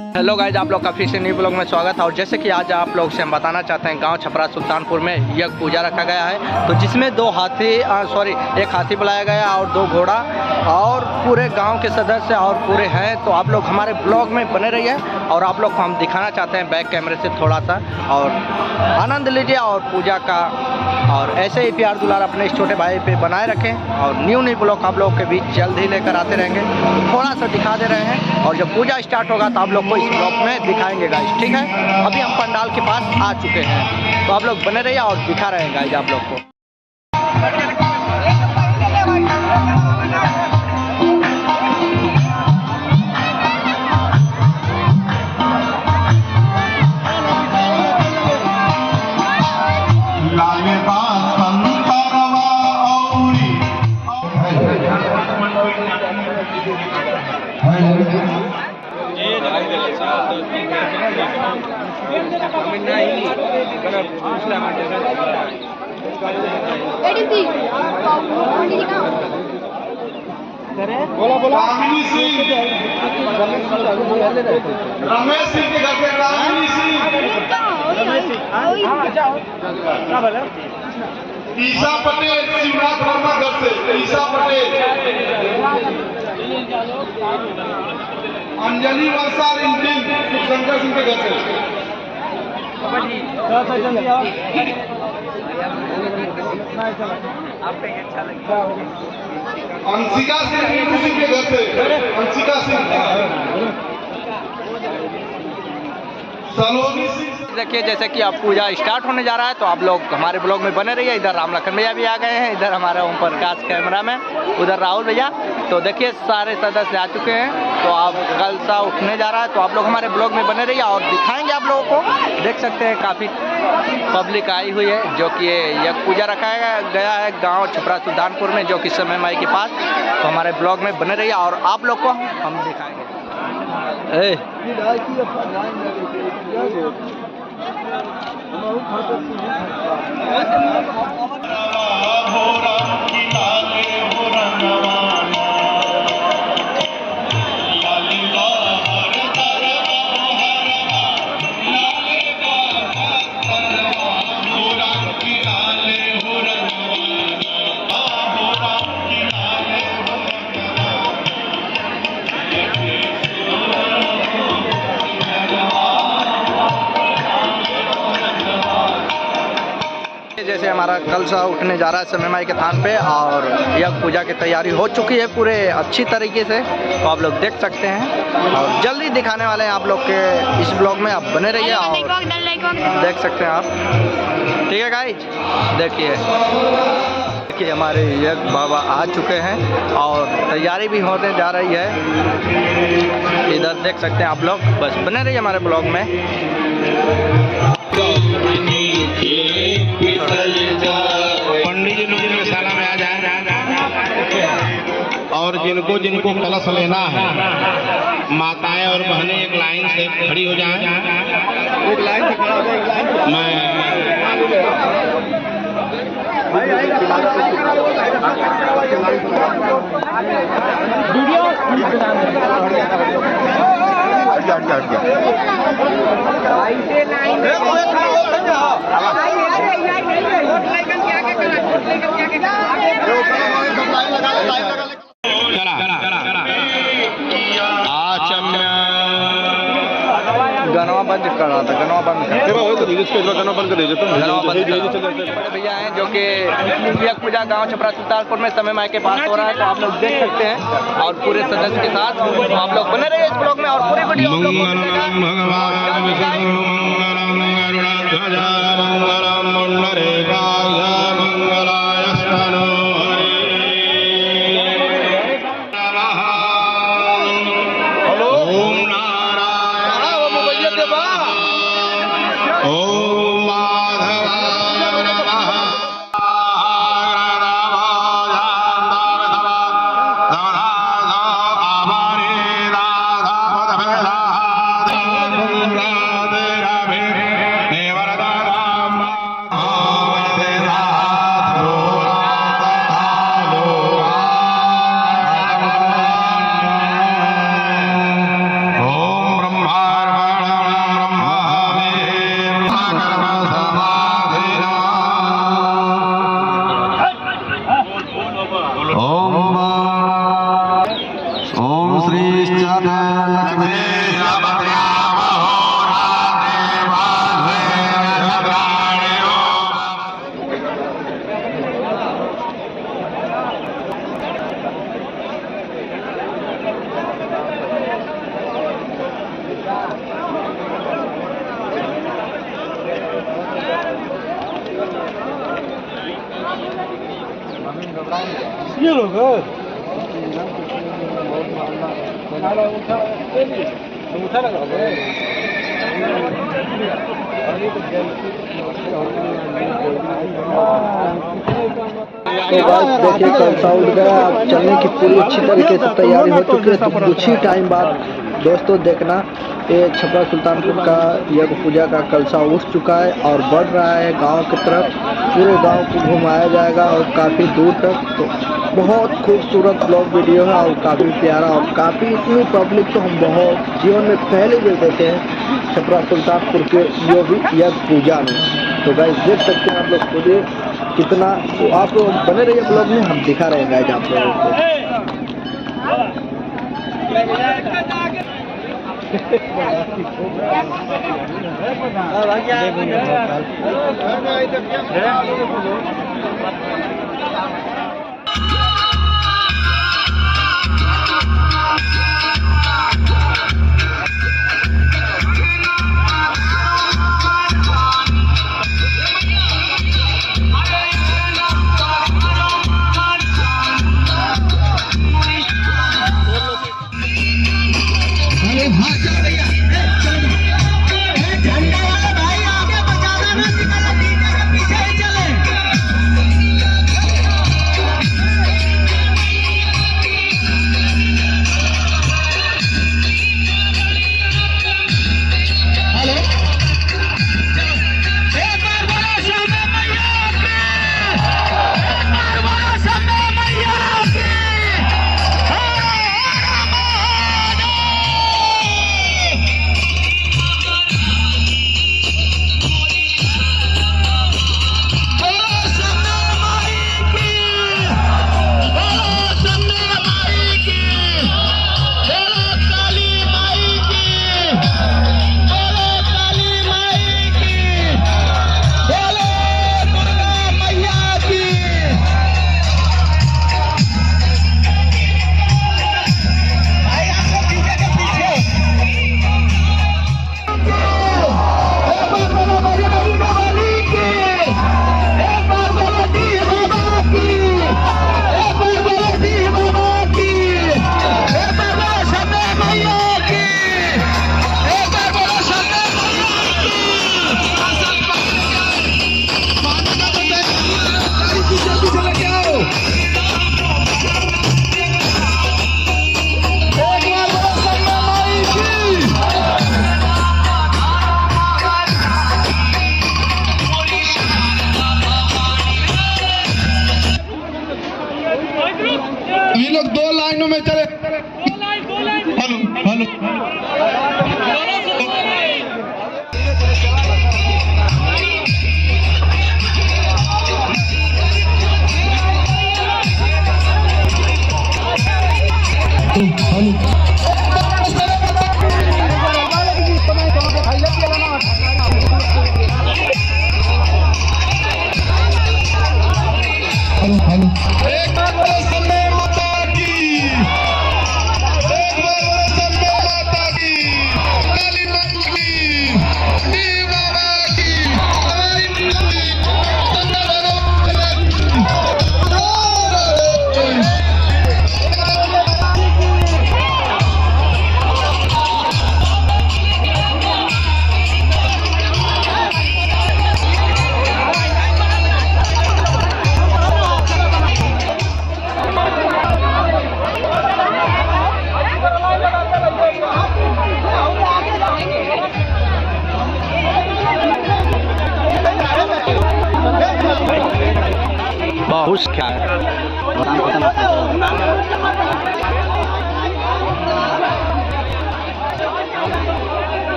Hello guys, आप लोग का फिर से न्यू ब्लॉग में स्वागत है। और जैसे कि आज आप लोग से हम बताना चाहते हैं, गांव छपरा सुल्तानपुर में यज्ञ पूजा रखा गया है, तो जिसमें एक हाथी बुलाया गया और 2 घोड़ा और पूरे गांव के सदस्य और पूरे हैं। तो आप लोग हमारे ब्लॉग में बने रहिए और आप लोग को हम दिखाना चाहते हैं बैक कैमरे से थोड़ा सा, और आनंद लीजिए और पूजा का, और ऐसे ही प्यार दुलार अपने इस छोटे भाई पे बनाए रखें। और न्यू ब्लॉग आप लोग के बीच जल्द ही लेकर आते रहेंगे, तो थोड़ा सा दिखा दे रहे हैं। और जब पूजा स्टार्ट होगा तो आप लोग को इस ब्लॉग में दिखाएंगे गाइस, ठीक है। अभी हम पंडाल के पास आ चुके हैं, तो आप लोग बने रहिए और दिखा रहे हैं गाइस आप लोग को। रामनी सिंह, रमेश सिंह के घर से रामनी सिंह, ईसा पटेल, शिवराज वर्मा घर से ईसा पटेल, अंजलि वर्षा रिंटिंग शंकर सिंह के घर से, अंशिका सिंह के घर से अंशिका सिंह, सलोनी सिंह। देखिए, जैसे कि अब पूजा स्टार्ट होने जा रहा है, तो आप लोग हमारे ब्लॉग में बने रहिए। इधर राम लखन भैया भी आ गए हैं, इधर हमारा ओम प्रकाश कैमरा में, उधर राहुल भैया। तो देखिए सारे सदस्य आ चुके हैं, तो अब कल सा उठने जा रहा है, तो आप लोग हमारे ब्लॉग में बने रहिए और दिखाएंगे आप लोगों को। देख सकते हैं काफ़ी पब्लिक आई हुई है, जो कि यज्ञ पूजा रखा गया है गाँव छपरा सुल्तानपुर में, जो कि समय माई के पास। तो हमारे ब्लॉग में बने रहिए और आप लोग को हम दिखाएंगे। जैसे हमारा कलशा उठने जा रहा है समय माई के थान पे, और यज्ञ पूजा की तैयारी हो चुकी है पूरे अच्छी तरीके से, तो आप लोग देख सकते हैं। और जल्दी दिखाने वाले हैं आप लोग के इस ब्लॉग में, आप बने रहिए और देख सकते हैं आप, ठीक है गाइज। देखिए हमारे यज्ञ बाबा आ चुके हैं और तैयारी भी होने जा रही है, इधर देख सकते हैं आप लोग। बस बने रहिए हमारे ब्लॉग में। पंडित जी लोग गौशाला में आ जाए, और जिनको जिनको कलश लेना है, माताएं और बहनें एक लाइन से खड़ी हो जाएं। एक लाइन से खड़ा हो जाए, एक लाइन। गनवा बंद करना था, गनवा बंद कर भैया हैं, जो कि यज्ञ पूजा गांव छपरा सुल्तानपुर में समय माई के पास हो रहा है, तो आप लोग देख सकते हैं और पूरे सदस्य के साथ। तो आप लोग बने रहिए इस ब्लॉग में और पूरी वीडियो ये लोग उठा लगा तो बात देखिए कलसा उठ गया। अब चलने की पूरी अच्छी तरीके से तैयारी हो चुकी है। तो कुछ ही टाइम बाद दोस्तों देखना ये छपरा सुल्तानपुर का यज्ञ पूजा का कलसा उठ चुका है और बढ़ रहा है गांव की तरफ। पूरे गांव को घुमाया जाएगा और काफ़ी दूर तक। तो बहुत खूबसूरत ब्लॉग वीडियो है और काफ़ी प्यारा और काफ़ी इतनी पब्लिक तो हम बहुत जीवन में पहले भी देखे हैं छपरा सुल्तानपुर के यज्ञ पूजा में। तो गाइस देख सकते हैं आप लोग खुद कितना। तो आप लोग बने रहिए ब्लॉग में, हम दिखा रहे हैं गाइस आप लोगों को। ये लोग दो लाइनों में चले। हेलो हेलो एक बार बोलो समय माता की, एक बार बोलो समय माता की, काली माता की, देव बाबा की, हमारी माता बहुत क्या है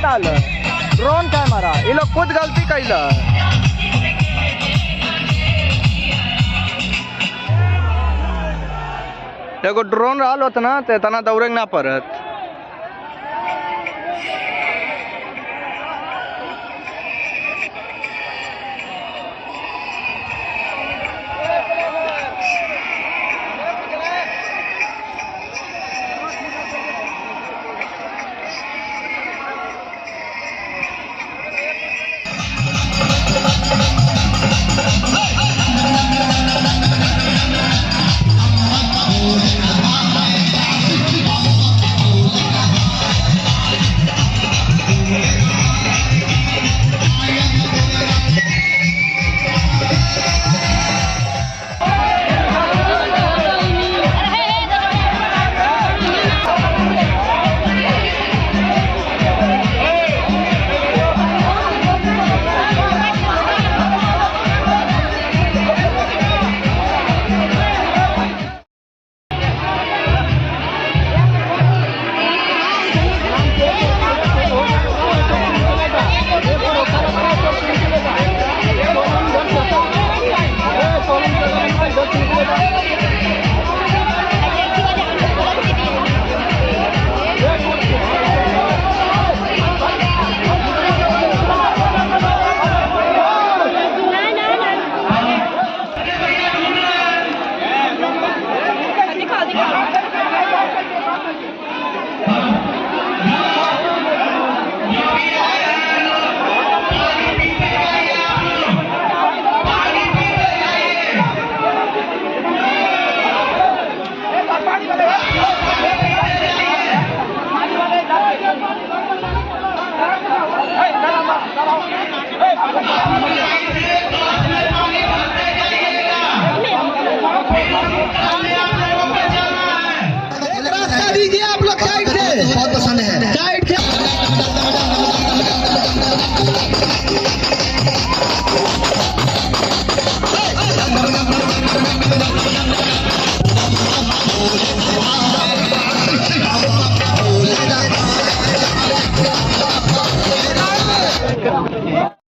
ताल ड्रोन कैमरा ये लोग खुद गलती कैल। एगो ड्रोन रहल होत ना तो इतना दौड़े ना पड़त।